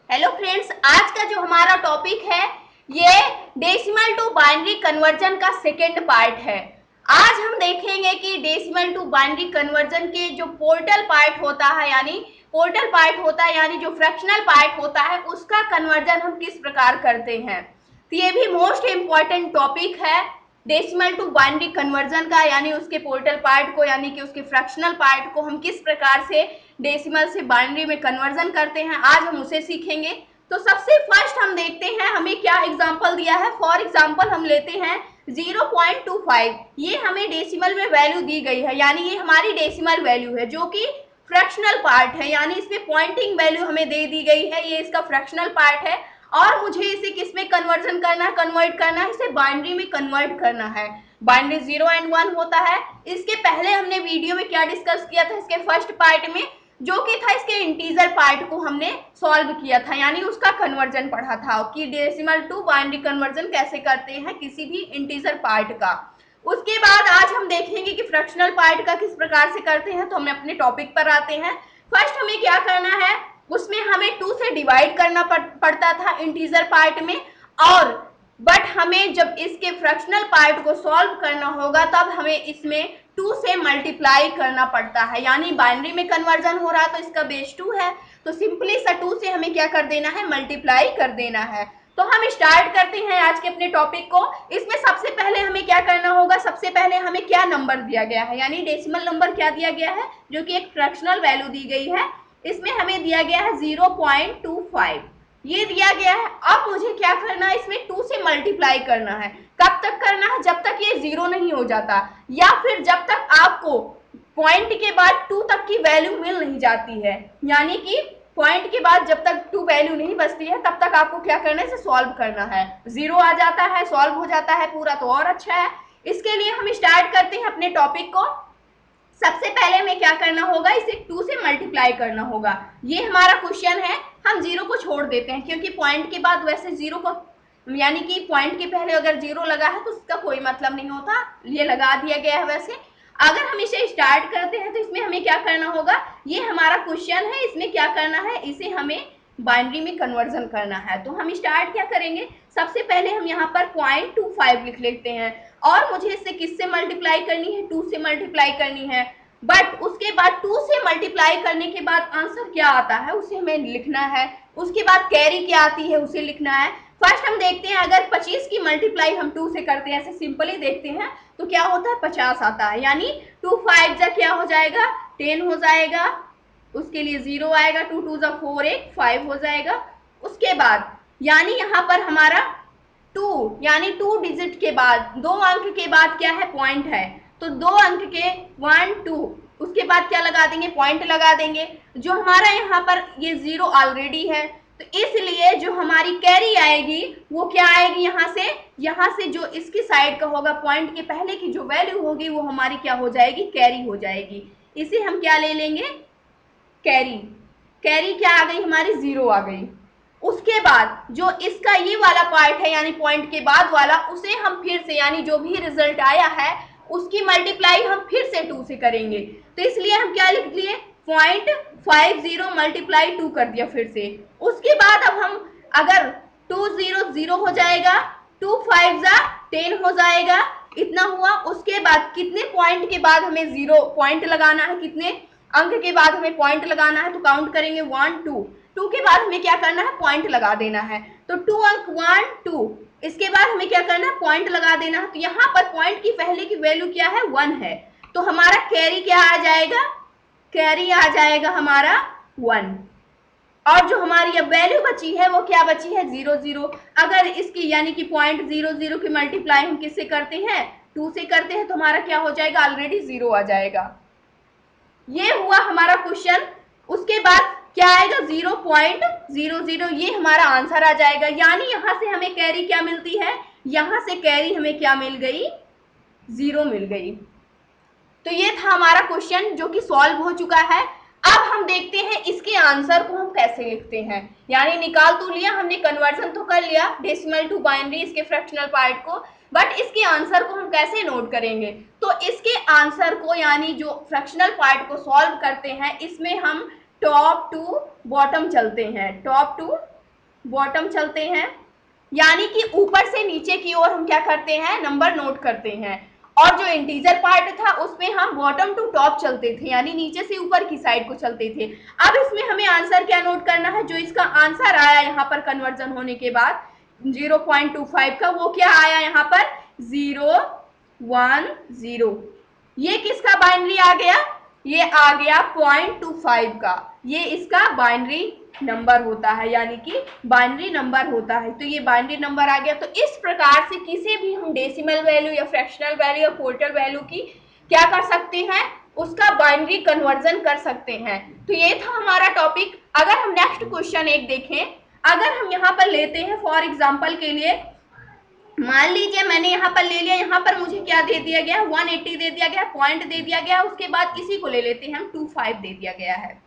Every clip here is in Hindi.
हेलो फ्रेंड्स, आज का जो हमारा टॉपिक है ये डेसिमल टू बाइनरी कन्वर्जन का सेकेंड पार्ट है। आज हम देखेंगे कि डेसिमल टू बाइनरी कन्वर्जन के जो पोर्टल पार्ट होता है यानी जो फ्रैक्शनल पार्ट होता है उसका कन्वर्जन हम किस प्रकार करते हैं। तो ये भी मोस्ट इम्पॉर्टेंट टॉपिक है डेसिमल टू बाइनरी कन्वर्जन का, यानी उसके पोर्टल पार्ट को यानी कि उसके फ्रैक्शनल पार्ट को हम किस प्रकार से डेसिमल से बाइनरी में कन्वर्जन करते हैं, आज हम उसे सीखेंगे। तो सबसे फर्स्ट हम देखते हैं हमें क्या एग्जांपल दिया है। फॉर एग्जांपल हम लेते हैं 0.25, ये हमें डेसिमल में वैल्यू दी गई है, यानी ये हमारी डेसिमल वैल्यू है जो कि फ्रैक्शनल पार्ट है, यानी इसमें पॉइंटिंग वैल्यू हमें दे दी गई है, ये इसका फ्रैक्शनल पार्ट है और मुझे इसे किस में कन्वर्जन करना है, कन्वर्ट करना है, इसे बाइनरी में कन्वर्ट करना है। बाइनरी 0 एंड 1 होता है। इसके पहले हमने वीडियो में क्या डिस्कस किया था, इसके फर्स्ट पार्ट में जो कि था इसके इंटीजर पार्ट को हमने सॉल्व किया था, यानी उसका कन्वर्जन पढ़ा था कि डेसिमल टू बाइनरी कन्वर्जन कैसे करते हैं किसी भी इंटीजर पार्ट का। उसके बाद आज हम देखेंगे कि फ्रैक्शनल पार्ट का किस प्रकार से करते हैं। तो हम अपने टॉपिक पर आते हैं। फर्स्ट हमें क्या करना है, उसमें हमें 2 से डिवाइड करना पड़ता था इंटीजर पार्ट में, और बट हमें जब इसके फ्रैक्शनल पार्ट को सॉल्व करना होगा तब हमें इसमें 2 से मल्टीप्लाई करना पड़ता है, यानी बाइनरी में कन्वर्जन हो रहा तो इसका बेस 2 है, तो सिंपली सा 2 से हमें क्या कर देना है, मल्टीप्लाई कर देना है। तो हम स्टार्ट करते हैं आज के अपने टॉपिक को। इसमें सबसे पहले हमें क्या करना होगा, सबसे पहले हमें क्या नंबर दिया गया है, यानी डेसिमल नंबर क्या दिया गया है, जो कि एक फ्रैक्शनल वैल्यू दी गई है। इसमें हमें दिया गया है 0.25, ये दिया गया है। अब मुझे क्या करना है, इसमें 2 से मल्टीप्लाई करना है। कब तक करना है, जब तक ये 0 नहीं हो जाता, या फिर जब तक आपको पॉइंट के बाद 2 तक की वैल्यू मिल नहीं जाती है, यानी कि पॉइंट के बाद जब तक 2 वैल्यू नहीं बचती है तब तक आपको क्या करना है, इसे सॉल्व करना है। 0 आ जाता है, सॉल्व हो जाता है पूरा तो और अच्छा है। इसके लिए हम स्टार्ट करते हैं अपने टॉपिक को। सबसे पहले हमें क्या करना होगा, इसे 2 से मल्टीप्लाई करना होगा। ये हमारा क्वेश्चन है, हम 0 को छोड़ देते हैं क्योंकि पॉइंट के बाद वैसे 0 को, यानी कि पॉइंट के पहले अगर 0 लगा है तो उसका कोई मतलब नहीं होता, ये लगा दिया गया है। वैसे अगर हम इसे स्टार्ट करते हैं तो इसमें हमें क्या करना होगा, ये हमारा क्वेश्चन है, इसमें क्या करना है, इसे हमें बाइनरी में कन्वर्जन करना है। तो हम स्टार्ट क्या करेंगे, सबसे पहले हम यहाँ पर 0.25 लिख लेते हैं और मुझे इससे किससे मल्टीप्लाई करनी है, 2 से मल्टीप्लाई करनी है। बट उसके बाद 2 से मल्टीप्लाई करने के बाद आंसर क्या आता है उसे हमें लिखना है। उसके बाद कैरी क्या आती है उसे लिखना है। फर्स्ट हम देखते हैं, अगर 25 की मल्टीप्लाई हम 2 से करते हैं, ऐसे सिंपली देखते हैं तो क्या होता है, 50 आता है, यानी 2 5 जा क्या हो जाएगा, 10 हो जाएगा। उसके लिए 0 आएगा, 2 2 जा 4 8 5 हो जाएगा। उसके बाद यानी यहाँ पर हमारा 2, यानी 2 डिजिट के बाद, 2 अंक के बाद क्या है, पॉइंट है, तो 2 अंक के 1 2, उसके बाद क्या लगा देंगे, पॉइंट लगा देंगे। जो हमारा यहाँ पर ये 0 ऑलरेडी है, तो इसलिए जो हमारी कैरी आएगी वो क्या आएगी, यहाँ से जो इसकी साइड का होगा, पॉइंट के पहले की जो वैल्यू होगी वो हमारी क्या हो जाएगी, कैरी हो जाएगी। इसे हम क्या ले लेंगे, कैरी। कैरी क्या आ गई, हमारी 0 आ गई। उसके बाद जो इसका ये वाला पार्ट है, यानी पॉइंट के बाद वाला, उसे हम फिर से, यानी जो भी रिजल्ट आया है उसकी मल्टीप्लाई हम फिर से 2 से करेंगे। तो इसलिए हम क्या लिख दिए, 0.50 मल्टीप्लाई 2 कर दिया फिर से। उसके बाद अब हम अगर 2 0 0 हो जाएगा, 2 5 जा 10 हो जाएगा, इतना हुआ। उसके बाद कितने पॉइंट के बाद हमें 0 पॉइंट लगाना है, कितने अंक के बाद हमें पॉइंट लगाना है, तो काउंट करेंगे 1 2, 2 के बाद हमें क्या करना है, पॉइंट लगा देना है। तो 2 अंक 1 2, इसके बाद हमें क्या करना है, पॉइंट लगा देना है। तो यहाँ पर पॉइंट की पहले की वैल्यू क्या है, 1 है, तो हमारा कैरी क्या आ जाएगा, कैरी आ जाएगा हमारा 1। और जो हमारी अब वैल्यू बची है वो क्या बची है, 0 0। अगर इसकी यानी कि 0.00 की मल्टीप्लाई हम किससे करते हैं, 2 से करते हैं, तो हमारा क्या हो जाएगा, ऑलरेडी 0 आ जाएगा। ये हुआ हमारा क्वेश्चन। उसके बाद क्या आएगा, 0.00, ये हमारा आंसर आ जाएगा। यानी यहां से हमें कैरी क्या मिलती है, यहां से कैरी हमें क्या मिल गई, 0 मिल गई। तो ये था हमारा क्वेश्चन जो कि सॉल्व हो चुका है। अब हम देखते हैं इसके आंसर को हम कैसे लिखते हैं, यानी निकाल तो लिया हमने, कन्वर्जन तो कर लिया डेसिमल टू बाइनरी इसके फ्रैक्शनल पार्ट को, बट इसके आंसर को हम कैसे नोट करेंगे। तो इसके आंसर को, यानी जो फ्रैक्शनल पार्ट को सॉल्व करते हैं, इसमें हम टॉप टू बॉटम चलते हैं, टॉप टू बॉटम चलते हैं, यानी कि ऊपर से नीचे की ओर हम क्या करते हैं, नंबर नोट करते हैं। और जो इंटीजर पार्ट था उसमें हम बॉटम टू टॉप चलते थे, यानी नीचे से ऊपर की साइड को चलते थे। अब इसमें हमें आंसर क्या नोट करना है, जो इसका आंसर आया यहाँ पर कन्वर्जन होने के बाद 0.25 का, वो क्या आया यहाँ पर 010। ये किसका बाइनरी आ गया, ये आ गया 0.25 का, ये इसका बाइनरी नंबर होता है, यानी कि बाइनरी नंबर होता है। तो ये बाइनरी नंबर आ गया। तो इस प्रकार से किसी भी हम डेसिमल वैल्यू या फ्रैक्शनल वैल्यू या पोर्टल वैल्यू की क्या कर सकते हैं, उसका बाइनरी कन्वर्जन कर सकते हैं। तो ये था हमारा टॉपिक। अगर हम नेक्स्ट क्वेश्चन एक देखें, अगर हम यहाँ पर लेते हैं फॉर एग्जाम्पल के लिए, मान लीजिए मैंने यहाँ पर ले लिया, यहाँ पर मुझे क्या दे दिया गया, 180 दे दिया गया, पॉइंट दे दिया गया, उसके बाद इसी को ले लेते हैं हम 25 दे दिया गया है,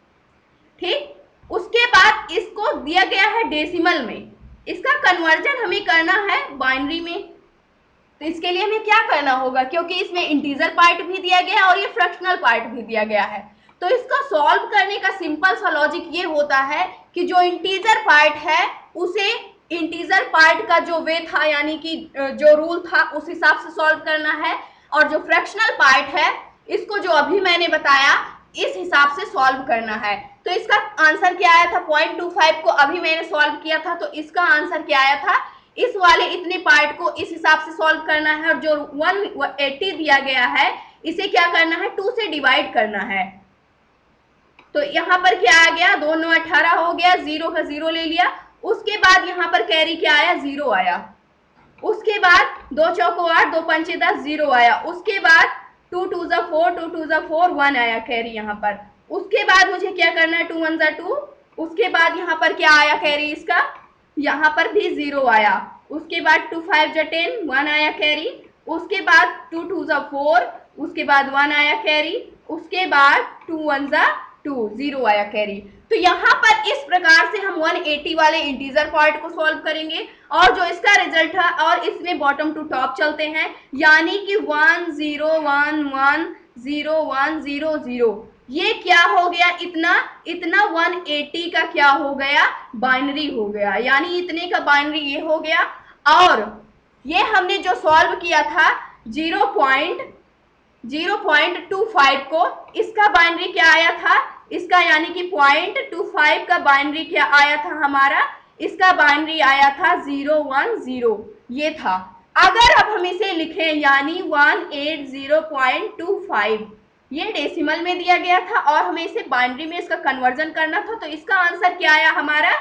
ठीक। उसके बाद इसको दिया गया है डेसिमल में, इसका कन्वर्जन हमें करना है बाइनरी में। तो इसके लिए हमें क्या करना होगा, क्योंकि इसमें इंटीजर पार्ट भी दिया गया है और ये फ्रैक्शनल पार्ट भी दिया गया है। तो इसको सॉल्व करने का सिंपल सा लॉजिक ये होता है कि जो इंटीजर पार्ट है उसे इंटीजर पार्ट का जो वे था, यानी कि जो रूल था उस हिसाब से सॉल्व करना है, और जो फ्रैक्शनल पार्ट है इसको जो अभी मैंने बताया इस हिसाब से सॉल्व करना है। तो इसका आंसर क्या आया था, 0.25 को अभी मैंने सॉल्व किया था, तो इसका आंसर क्या आया था, इस वाले इतने पार्ट को इस हिसाब से सॉल्व करना है, और जो 180 दिया गया है इसे क्या करना है, 2 से डिवाइड करना है। तो यहाँ पर क्या आ गया, 2 9 18 हो गया, 0 का 0 ले लिया, उसके बाद यहाँ पर कैरी क्या आया, 0 आया। उसके बाद 2 चौको 8, 2 पंचे 10, 0 आया। उसके बाद 2 2 जा 4, 2 2 जा 4, 1 आया कैरी यहाँ पर। उसके बाद मुझे क्या करना है, 2 1 जा 2, उसके बाद यहाँ पर क्या आया कैरी इसका, यहाँ पर भी 0 आया। उसके बाद 2 5 जा 10, 1 आया कैरी। उसके बाद 2 2 जा 4, उसके बाद 1 आया कैरी। उसके बाद 2 1 जा 2, 0 आया कैरी। तो यहाँ पर इस प्रकार से हम 180 वाले इंटीजर पार्ट को सॉल्व करेंगे, और जो इसका रिजल्ट है, और इसमें बॉटम टू टॉप चलते हैं, यानी कि 1 0 1 1 0 1 0 0। ये क्या हो गया, इतना 180 का क्या हो गया, बाइनरी हो गया, यानी इतने का बाइनरी ये हो गया। और ये हमने जो सॉल्व किया था 0.25 को, इसका बाइनरी क्या आया था, इसका यानी कि 0.25 का बाइनरी क्या आया था हमारा, इसका बाइनरी आया था 010, ये था। अगर अब हम इसे लिखें, यानी 180.25, ये डेसिमल में दिया गया था और हमें इसे बाइनरी में इसका कन्वर्जन करना था, तो इसका आंसर क्या आया हमारा,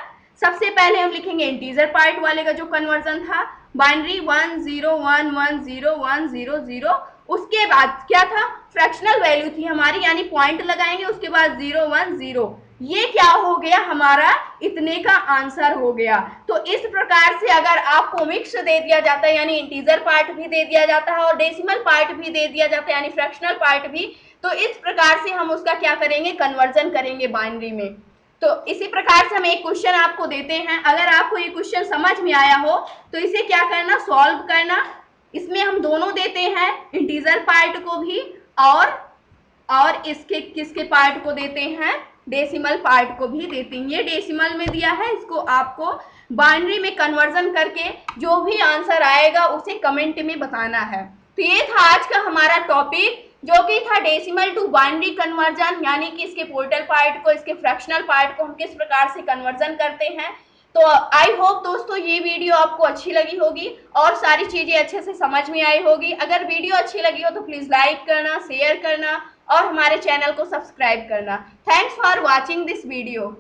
सबसे पहले हम लिखेंगे इंटीजर पार्ट वाले का जो कन्वर्जन था, बाइनरी 101101000। उसके बाद क्या था, फ्रैक्शनल वैल्यू थी हमारी, यानी पॉइंट लगाएंगे, उसके बाद 010, ये क्या हो गया हमारा, इतने का आंसर हो गया। तो इस प्रकार से अगर आपको मिक्स दे दिया जाता है, यानी इंटीजर पार्ट भी दे दिया जाता है और डेसिमल पार्ट भी दे दिया जाता है, यानी फ्रैक्शनल पार्ट भी, तो इस प्रकार से हम उसका क्या करेंगे, कन्वर्जन करेंगे बाइनरी में। तो इसी प्रकार से हम एक क्वेश्चन आपको देते हैं, अगर आपको ये क्वेश्चन समझ में आया हो तो इसे क्या करना, सॉल्व करना। इसमें हम दोनों देते हैं, इंटीजर पार्ट को भी और इसके किसके पार्ट को देते हैं, डेसिमल पार्ट को भी देते हैं। ये डेसिमल में दिया है, इसको आपको बाइनरी में कन्वर्जन करके जो भी आंसर आएगा उसे कमेंट में बताना है। तो ये था आज का हमारा टॉपिक, जो कि था डेसिमल टू बाइनरी कन्वर्जन, यानी कि इसके पोर्टल पार्ट को, इसके फ्रैक्शनल पार्ट को हम किस प्रकार से कन्वर्जन करते हैं। तो आई होप दोस्तों ये वीडियो आपको अच्छी लगी होगी और सारी चीजें अच्छे से समझ में आई होगी। अगर वीडियो अच्छी लगी हो तो प्लीज लाइक करना, शेयर करना और हमारे चैनल को सब्सक्राइब करना। Thanks for watching this video.